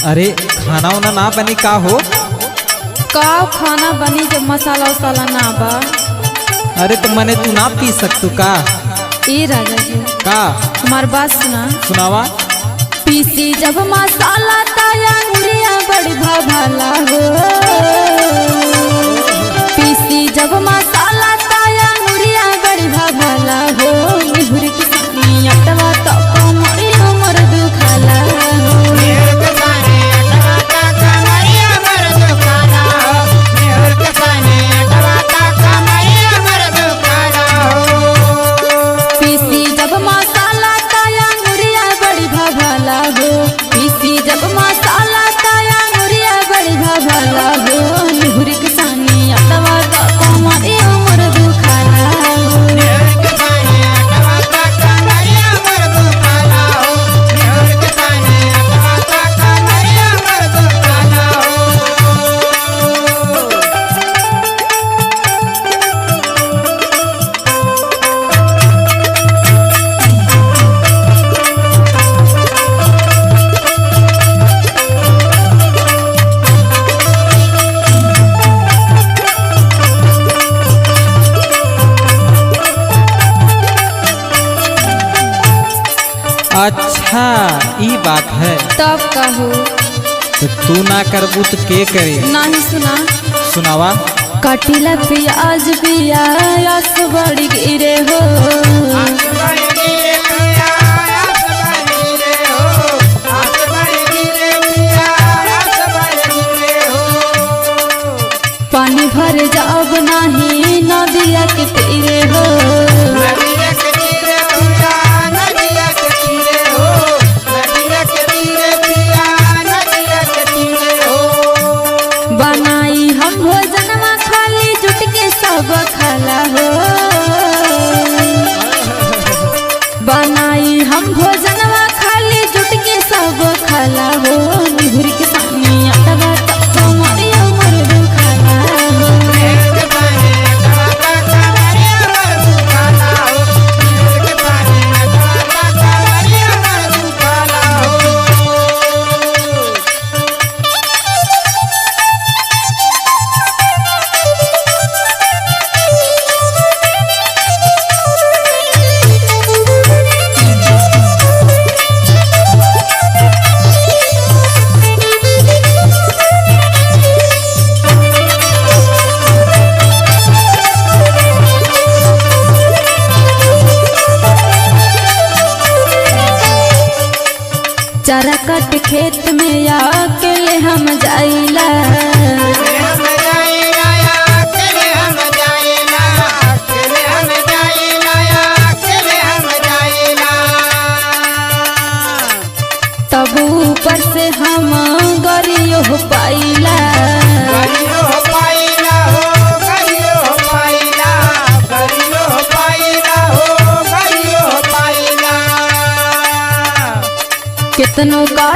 अरे खाना वाना ना बनी का हो? का खाना बनी जब मसाला उसाला ना बा। अरे तो मने तू ना पी सकतू का? ए राजा जी का हमार बात सुना। सुनावा। पीसी जब मसाला ताया अंगुरिया बड़ी भाला हो। पीसी जब मसाला ताया अंगुरिया बड़ी भाला हो। निहुर की सानी अटवा तो कमरी हमर दुखाला हो। पीसी जब मसाला ताया अंगुरिया बड़ी भाला हो। पीसी जब मसाला ताया अंगुरिया बड़ी भाला हो। निहुर की सानी अटवा तो कमरी हमर दुखाला हो। अच्छा ई बात है। तब कहो तो तू ना करबू तो के करे? नहीं सुना। सुनावा। कटिला प्याज पियास बड़ी गिरे हो। पानी भर जाब नहीं नदिया के तीरे हो। बनाई हम भोजनवा खाली जुट के सब खाला हो। बनाई हम भोजनवा खाली जुट के सब खाला हो। निहुर के सानी अटवा तो कमरी हमर दुखाला हो। चारा कट खेत में अकेले हम जाइला। तब ऊपर से हम गरियो हो पाइला। कितनों का